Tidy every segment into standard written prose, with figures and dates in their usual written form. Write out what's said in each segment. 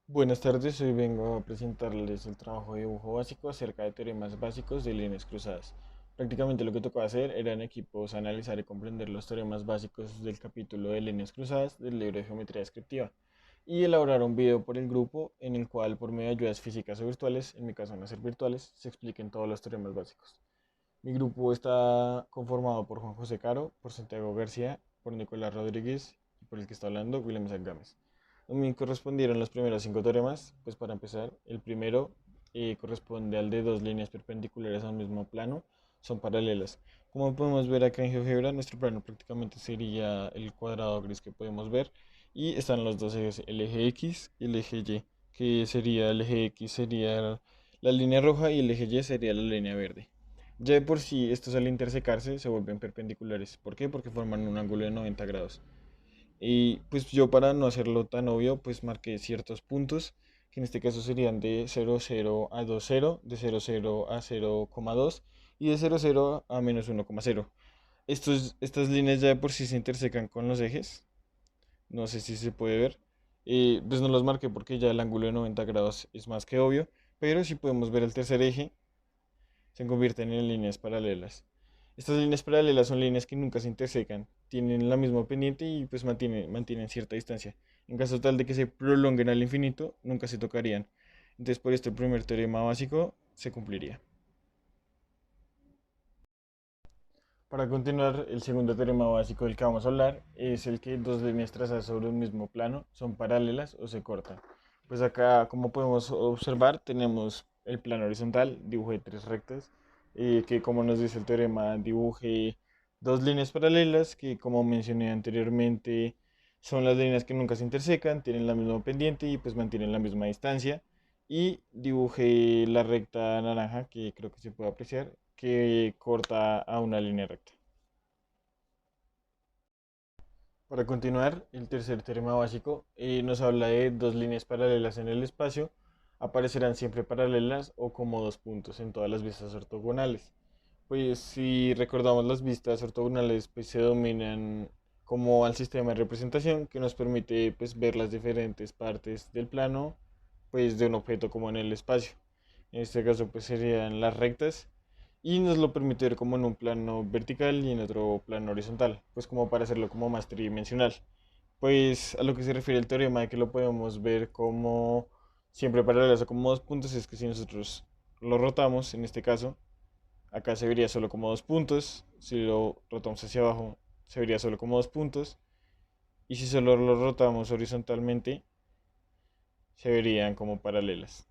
Buenas tardes, hoy vengo a presentarles el trabajo de dibujo básico acerca de teoremas básicos de líneas cruzadas. Prácticamente lo que tocó hacer era en equipos analizar y comprender los teoremas básicos del capítulo de líneas cruzadas del libro de geometría descriptiva y elaborar un video por el grupo en el cual por medio de ayudas físicas o virtuales, en mi caso van a ser virtuales, se expliquen todos los teoremas básicos. Mi grupo está conformado por Juan José Caro, por Santiago García, por Nicolás Rodríguez y por el que está hablando, William Isaac Gámez. A mí correspondieron los primeros cinco teoremas, pues para empezar, el primero corresponde al de dos líneas perpendiculares a un mismo plano, son paralelas. Como podemos ver acá en GeoGebra, nuestro plano prácticamente sería el cuadrado gris que podemos ver y están los dos ejes, el eje X y el eje Y, que sería el eje X sería la línea roja y el eje Y sería la línea verde. Ya de por sí, estos al intersecarse se vuelven perpendiculares. ¿Por qué? Porque forman un ángulo de 90 grados. Y pues yo para no hacerlo tan obvio, pues marqué ciertos puntos, que en este caso serían de 0,0 a 2,0, de 0,0 a 0,2 y de 0,0 a -1,0. Estas líneas ya de por sí se intersecan con los ejes, no sé si se puede ver. Pues no los marqué porque ya el ángulo de 90 grados es más que obvio, pero si podemos ver el tercer eje, se convierten en líneas paralelas. Estas líneas paralelas son líneas que nunca se intersecan, tienen la misma pendiente y pues mantienen cierta distancia. En caso tal de que se prolonguen al infinito, nunca se tocarían. Entonces por esto el primer teorema básico se cumpliría. Para continuar, el segundo teorema básico del que vamos a hablar es el que dos líneas trazadas sobre un mismo plano son paralelas o se cortan. Pues acá, como podemos observar, tenemos el plano horizontal, dibujé tres rectas, que como nos dice el teorema, dibujé dos líneas paralelas que como mencioné anteriormente son las líneas que nunca se intersecan, tienen la misma pendiente y pues mantienen la misma distancia. Y dibujé la recta naranja, que creo que se puede apreciar, que corta a una línea recta. Para continuar, el tercer teorema básico nos habla de dos líneas paralelas en el espacio, aparecerán siempre paralelas o como dos puntos en todas las vistas ortogonales. Pues si recordamos las vistas ortogonales, pues se dominan como al sistema de representación que nos permite pues ver las diferentes partes del plano pues de un objeto como en el espacio. En este caso pues serían las rectas y nos lo permite ver como en un plano vertical y en otro plano horizontal, pues como para hacerlo como más tridimensional. Pues a lo que se refiere el teorema de que lo podemos ver como siempre paralelas o como dos puntos es que si nosotros lo rotamos, en este caso, acá se vería solo como dos puntos, si lo rotamos hacia abajo se vería solo como dos puntos y si solo lo rotamos horizontalmente se verían como paralelas.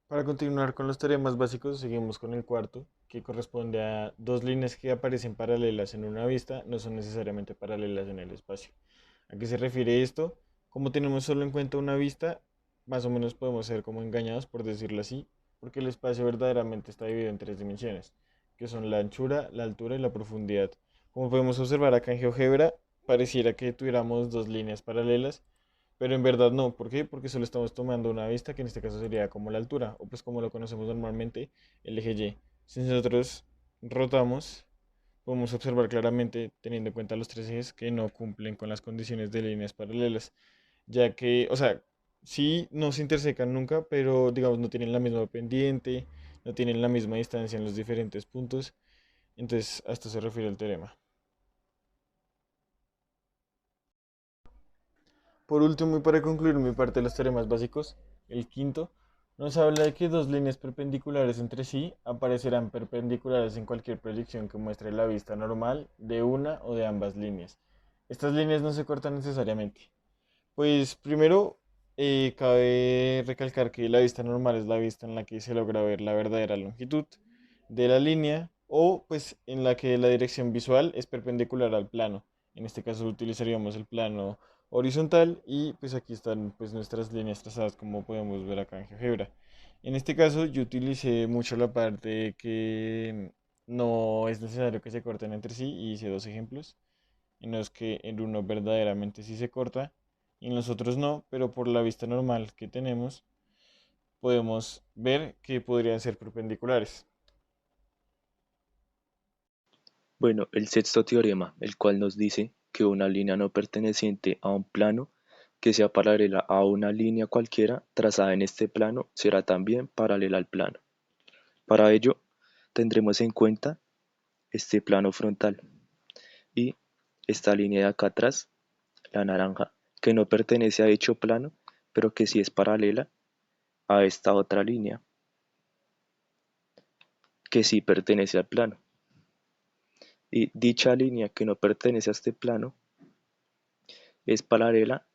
Para continuar con los teoremas básicos, seguimos con el cuarto, que corresponde a dos líneas que aparecen paralelas en una vista, no son necesariamente paralelas en el espacio. ¿A qué se refiere esto? Como tenemos solo en cuenta una vista, más o menos podemos ser como engañados, por decirlo así, porque el espacio verdaderamente está dividido en tres dimensiones, que son la anchura, la altura y la profundidad. Como podemos observar acá en GeoGebra, pareciera que tuviéramos dos líneas paralelas, pero en verdad no. ¿Por qué? Porque solo estamos tomando una vista que en este caso sería como la altura, o pues como lo conocemos normalmente, el eje Y. Si nosotros rotamos, podemos observar claramente, teniendo en cuenta los tres ejes, que no cumplen con las condiciones de líneas paralelas, ya que, o sea, sí no se intersecan nunca, pero digamos no tienen la misma pendiente, no tienen la misma distancia en los diferentes puntos. Entonces, a esto se refiere el teorema. Por último, y para concluir mi parte de los teoremas básicos, el quinto nos habla de que dos líneas perpendiculares entre sí aparecerán perpendiculares en cualquier proyección que muestre la vista normal de una o de ambas líneas. Estas líneas no se cortan necesariamente. Pues primero, cabe recalcar que la vista normal es la vista en la que se logra ver la verdadera longitud de la línea o pues en la que la dirección visual es perpendicular al plano. En este caso utilizaríamos el plano horizontal y pues aquí están pues nuestras líneas trazadas como podemos ver acá en GeoGebra. En este caso yo utilicé mucho la parte que no es necesario que se corten entre sí y hice dos ejemplos en los que en uno verdaderamente sí se corta y en los otros no, pero por la vista normal que tenemos podemos ver que podrían ser perpendiculares. Bueno, el sexto teorema, el cual nos dice que una línea no perteneciente a un plano que sea paralela a una línea cualquiera trazada en este plano será también paralela al plano. Para ello, tendremos en cuenta este plano frontal y esta línea de acá atrás, la naranja, que no pertenece a dicho plano, pero que sí es paralela a esta otra línea, que sí pertenece al plano. Y dicha línea que no pertenece a este plano es paralela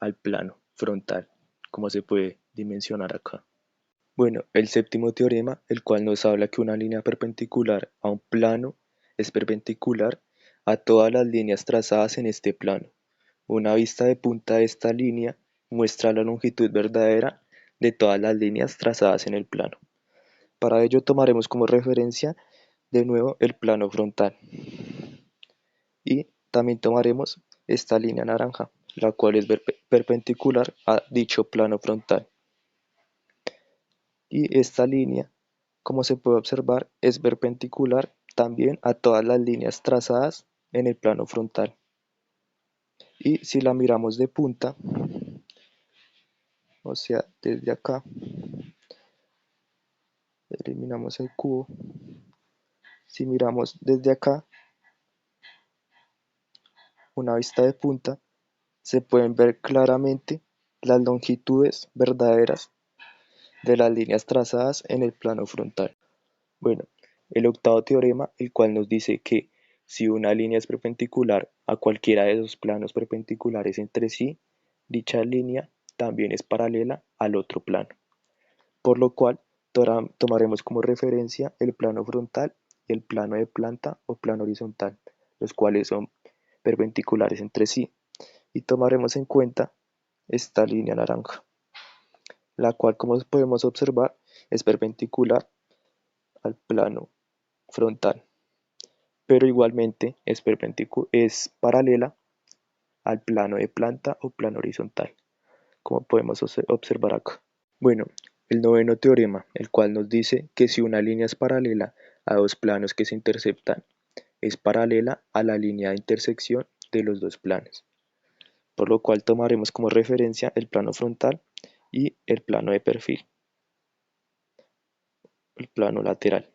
al plano frontal, como se puede dimensionar acá. Bueno, el séptimo teorema, el cual nos habla que una línea perpendicular a un plano es perpendicular a todas las líneas trazadas en este plano. Una vista de punta de esta línea muestra la longitud verdadera de todas las líneas trazadas en el plano. Para ello tomaremos como referencia de nuevo el plano frontal. Y también tomaremos esta línea naranja, la cual es perpendicular a dicho plano frontal. Y esta línea, como se puede observar, es perpendicular también a todas las líneas trazadas en el plano frontal. Y si la miramos de punta, o sea, desde acá, eliminamos el cubo. Si miramos desde acá, una vista de punta, se pueden ver claramente las longitudes verdaderas de las líneas trazadas en el plano frontal. Bueno, el octavo teorema, el cual nos dice que si una línea es perpendicular a cualquiera de los planos perpendiculares entre sí, dicha línea también es paralela al otro plano, por lo cual tomaremos como referencia el plano frontal y el plano de planta o plano horizontal, los cuales son perpendiculares entre sí, y tomaremos en cuenta esta línea naranja, la cual, como podemos observar, es perpendicular al plano frontal, pero igualmente es paralela al plano de planta o plano horizontal, como podemos observar acá. Bueno, el noveno teorema, el cual nos dice que si una línea es paralela a dos planos que se interceptan, es paralela a la línea de intersección de los dos planos, por lo cual tomaremos como referencia el plano frontal y el plano de perfil, el plano lateral,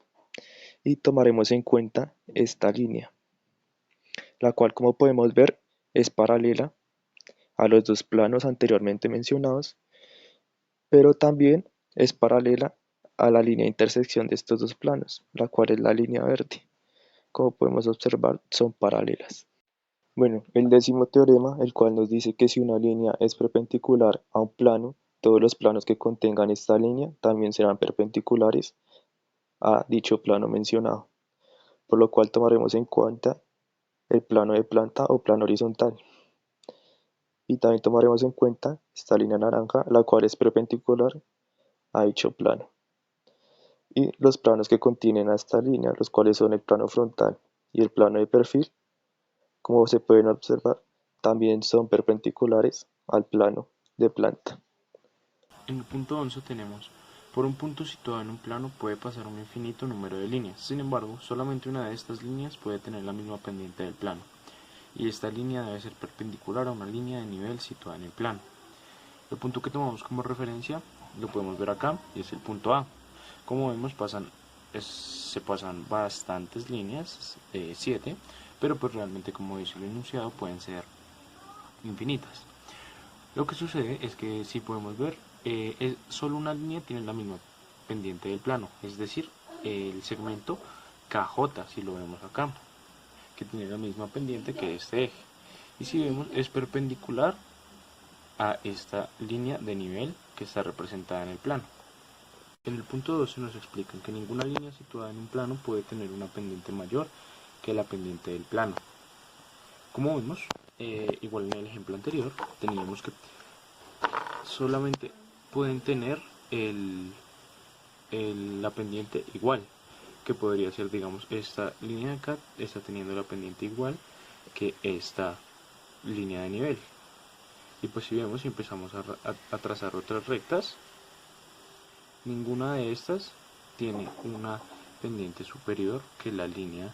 y tomaremos en cuenta esta línea, la cual, como podemos ver, es paralela a los dos planos anteriormente mencionados, pero también es paralela a la línea de intersección de estos dos planos, la cual es la línea verde. Como podemos observar, son paralelas. Bueno, el décimo teorema, el cual nos dice que si una línea es perpendicular a un plano, todos los planos que contengan esta línea también serán perpendiculares a dicho plano mencionado, por lo cual tomaremos en cuenta el plano de planta o plano horizontal. Y también tomaremos en cuenta esta línea naranja, la cual es perpendicular a dicho plano. Y los planos que contienen a esta línea, los cuales son el plano frontal y el plano de perfil, como se pueden observar, también son perpendiculares al plano de planta. En el punto 11 tenemos, por un punto situado en un plano puede pasar un infinito número de líneas, sin embargo, solamente una de estas líneas puede tener la misma pendiente del plano, y esta línea debe ser perpendicular a una línea de nivel situada en el plano. El punto que tomamos como referencia lo podemos ver acá, y es el punto A. Como vemos, se pasan bastantes líneas, 7, pero pues realmente, como dice el enunciado, pueden ser infinitas. Lo que sucede es que, si podemos ver, solo una línea tiene la misma pendiente del plano, es decir, el segmento KJ, si lo vemos acá, que tiene la misma pendiente que este eje. Y si vemos, es perpendicular a esta línea de nivel que está representada en el plano. En el punto 12 nos explican que ninguna línea situada en un plano puede tener una pendiente mayor que la pendiente del plano. Como vemos, igual en el ejemplo anterior, teníamos que solamente pueden tener la pendiente igual, que podría ser, digamos, esta línea de acá está teniendo la pendiente igual que esta línea de nivel. Y pues si vemos y empezamos a trazar otras rectas, ninguna de estas tiene una pendiente superior que la línea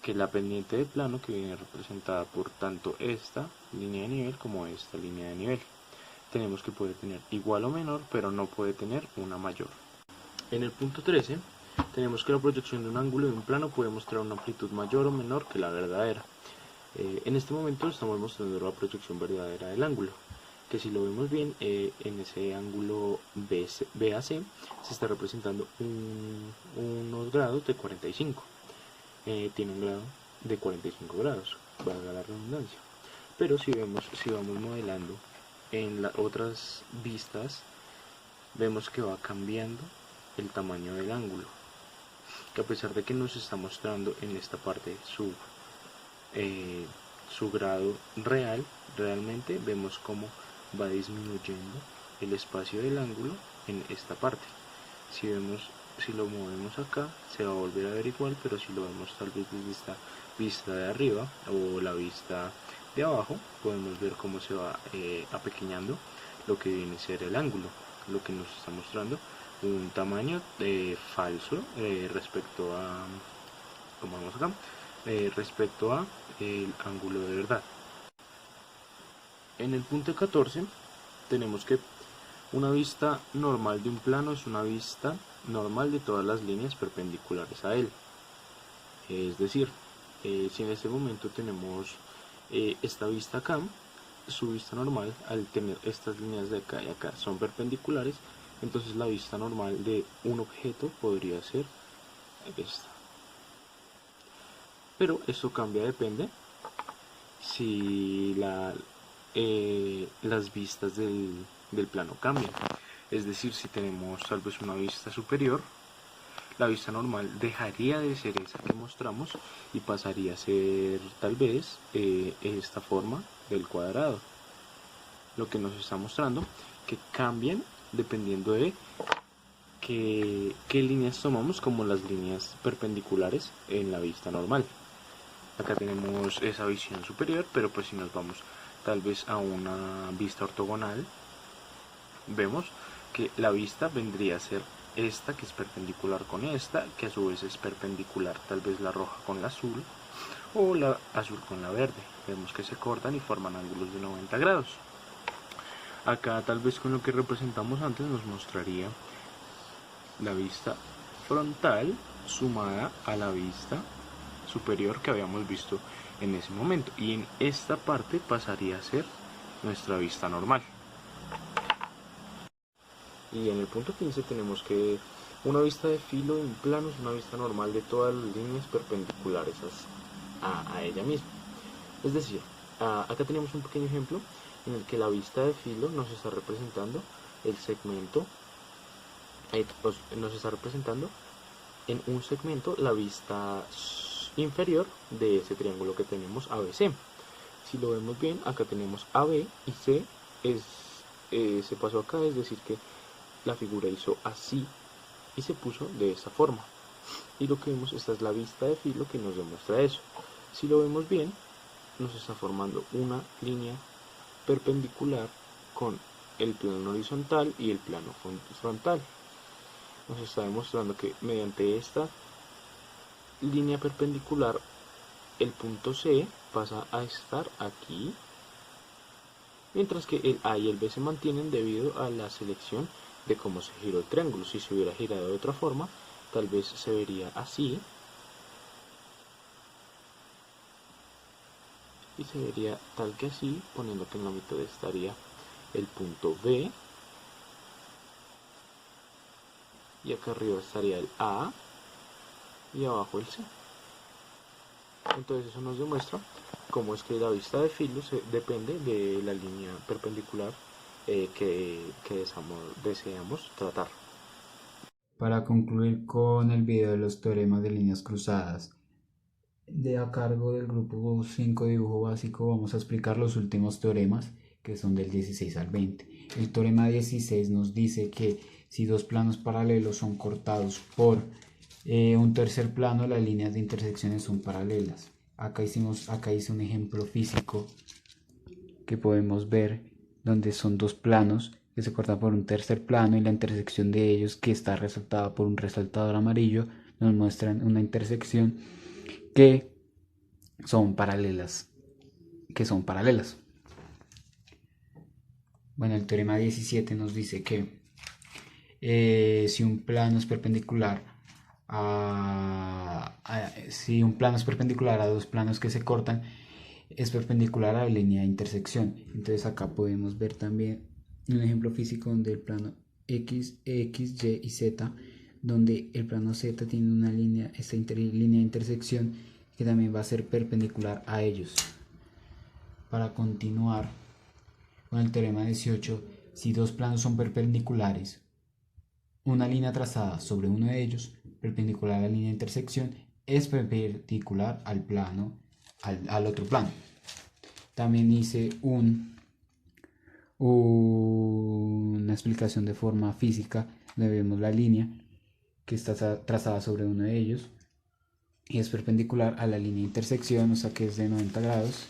que la pendiente de plano, que viene representada por tanto esta línea de nivel como esta línea de nivel. Tenemos que puede tener igual o menor, pero no puede tener una mayor. En el punto 13 tenemos que la proyección de un ángulo de un plano puede mostrar una amplitud mayor o menor que la verdadera. En este momento estamos mostrando la proyección verdadera del ángulo, que si lo vemos bien, en ese ángulo BAC se está representando unos grados de 45. Tiene un grado de 45 grados, valga la redundancia. Pero si vamos modelando en las otras vistas, vemos que va cambiando el tamaño del ángulo, que a pesar de que nos está mostrando en esta parte su grado real, realmente vemos cómo va disminuyendo el espacio del ángulo en esta parte. Si lo movemos acá, se va a volver a ver igual, pero si lo vemos tal vez desde esta vista de arriba o la vista de abajo, podemos ver cómo se va apequeñando lo que viene a ser el ángulo, lo que nos está mostrando un tamaño falso respecto a, como vemos acá, respecto a el ángulo de verdad. En el punto 14 tenemos que una vista normal de un plano es una vista normal de todas las líneas perpendiculares a él. Es decir, si en este momento tenemos esta vista acá, su vista normal, al tener estas líneas de acá y acá son perpendiculares, entonces la vista normal de un objeto podría ser esta. Pero esto cambia, depende si las vistas del plano cambian. Es decir, si tenemos tal vez una vista superior, la vista normal dejaría de ser esa que mostramos y pasaría a ser tal vez esta forma del cuadrado. Lo que nos está mostrando que cambian dependiendo de qué líneas tomamos como las líneas perpendiculares en la vista normal. Acá tenemos esa visión superior, pero pues si nos vamos tal vez a una vista ortogonal, vemos que la vista vendría a ser esta, que es perpendicular con esta, que a su vez es perpendicular tal vez la roja con la azul o la azul con la verde. Vemos que se cortan y forman ángulos de 90 grados. Acá tal vez con lo que representamos antes nos mostraría la vista frontal sumada a la vista superior que habíamos visto en ese momento, y en esta parte pasaría a ser nuestra vista normal. Y en el punto 15 tenemos que una vista de filo en plano es una vista normal de todas las líneas perpendiculares a ella misma. Es decir, acá tenemos un pequeño ejemplo en el que la vista de filo nos está representando el segmento, nos está representando en un segmento la vista inferior de ese triángulo que tenemos ABC. Si lo vemos bien, acá tenemos AB y C se pasó acá, es decir que la figura hizo así y se puso de esta forma. Y lo que vemos, esta es la vista de filo que nos demuestra eso. Si lo vemos bien, nos está formando una línea perpendicular con el plano horizontal y el plano frontal. Nos está demostrando que mediante esta línea perpendicular el punto C pasa a estar aquí, mientras que el A y el B se mantienen debido a la selección de cómo se giró el triángulo. Si se hubiera girado de otra forma, tal vez se vería así y se vería tal que así, poniendo que en la mitad estaría el punto B y acá arriba estaría el A y abajo el C. Entonces eso nos demuestra cómo es que la vista de filo depende de la línea perpendicular que deseamos tratar. Para concluir con el video de los teoremas de líneas cruzadas, de a cargo del grupo 5 de dibujo básico, vamos a explicar los últimos teoremas, que son del 16 al 20. El teorema 16 nos dice que si dos planos paralelos son cortados por un tercer plano, las líneas de intersecciones son paralelas. Acá hice un ejemplo físico que podemos ver donde son dos planos que se cortan por un tercer plano y la intersección de ellos, que está resaltada por un resaltador amarillo, nos muestran una intersección que son paralelas, Bueno, el teorema 17 nos dice que si un plano es perpendicular si un plano es perpendicular a dos planos que se cortan, es perpendicular a la línea de intersección. Entonces acá podemos ver también un ejemplo físico donde el plano X, Y y Z, donde el plano Z tiene una línea, línea de intersección que también va a ser perpendicular a ellos. Para continuar con el teorema 18, si dos planos son perpendiculares, una línea trazada sobre uno de ellos, perpendicular a la línea de intersección, es perpendicular al otro plano. También hice una explicación de forma física, donde vemos la línea que está trazada sobre uno de ellos y es perpendicular a la línea de intersección, o sea que es de 90 grados,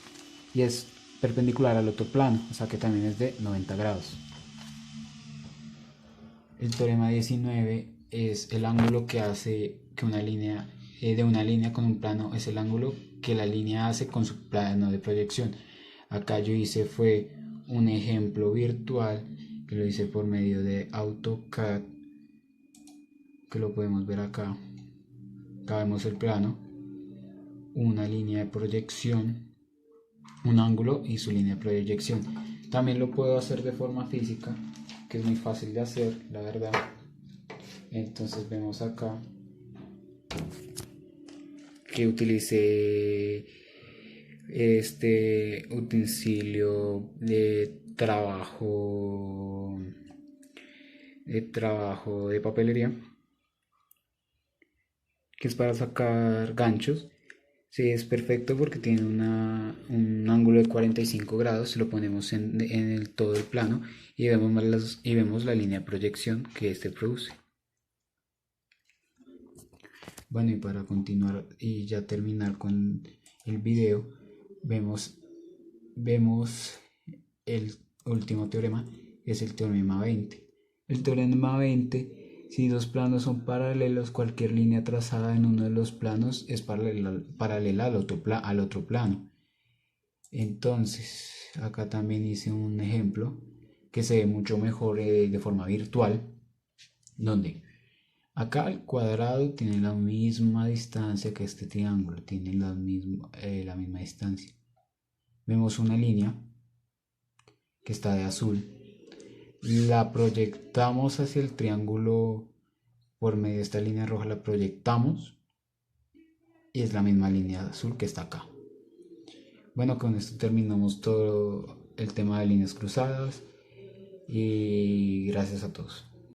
y es perpendicular al otro plano, o sea que también es de 90 grados. El teorema 19 es el ángulo que hace que una línea de una línea con un plano es el ángulo que la línea hace con su plano de proyección. Acá yo hice fue un ejemplo virtual que lo hice por medio de AutoCAD, que lo podemos ver acá. Acá vemos el plano, una línea de proyección, un ángulo y su línea de proyección. También lo puedo hacer de forma física, que es muy fácil de hacer, la verdad. Entonces vemos acá que utilicé este utensilio de papelería, que es para sacar ganchos. Sí, es perfecto porque tiene un ángulo de 45 grados. Lo ponemos en todo el plano y vemos la línea de proyección que este produce. Bueno, y para continuar y ya terminar con el video, vemos el último teorema, es el teorema 20. El teorema 20, si dos planos son paralelos, cualquier línea trazada en uno de los planos es paralela al otro plano. Entonces, acá también hice un ejemplo que se ve mucho mejor de forma virtual, donde acá el cuadrado tiene la misma distancia que este triángulo, tiene la misma distancia. Vemos una línea que está de azul, la proyectamos hacia el triángulo por medio de esta línea roja, la proyectamos y es la misma línea azul que está acá. Bueno, con esto terminamos todo el tema de líneas cruzadas y gracias a todos.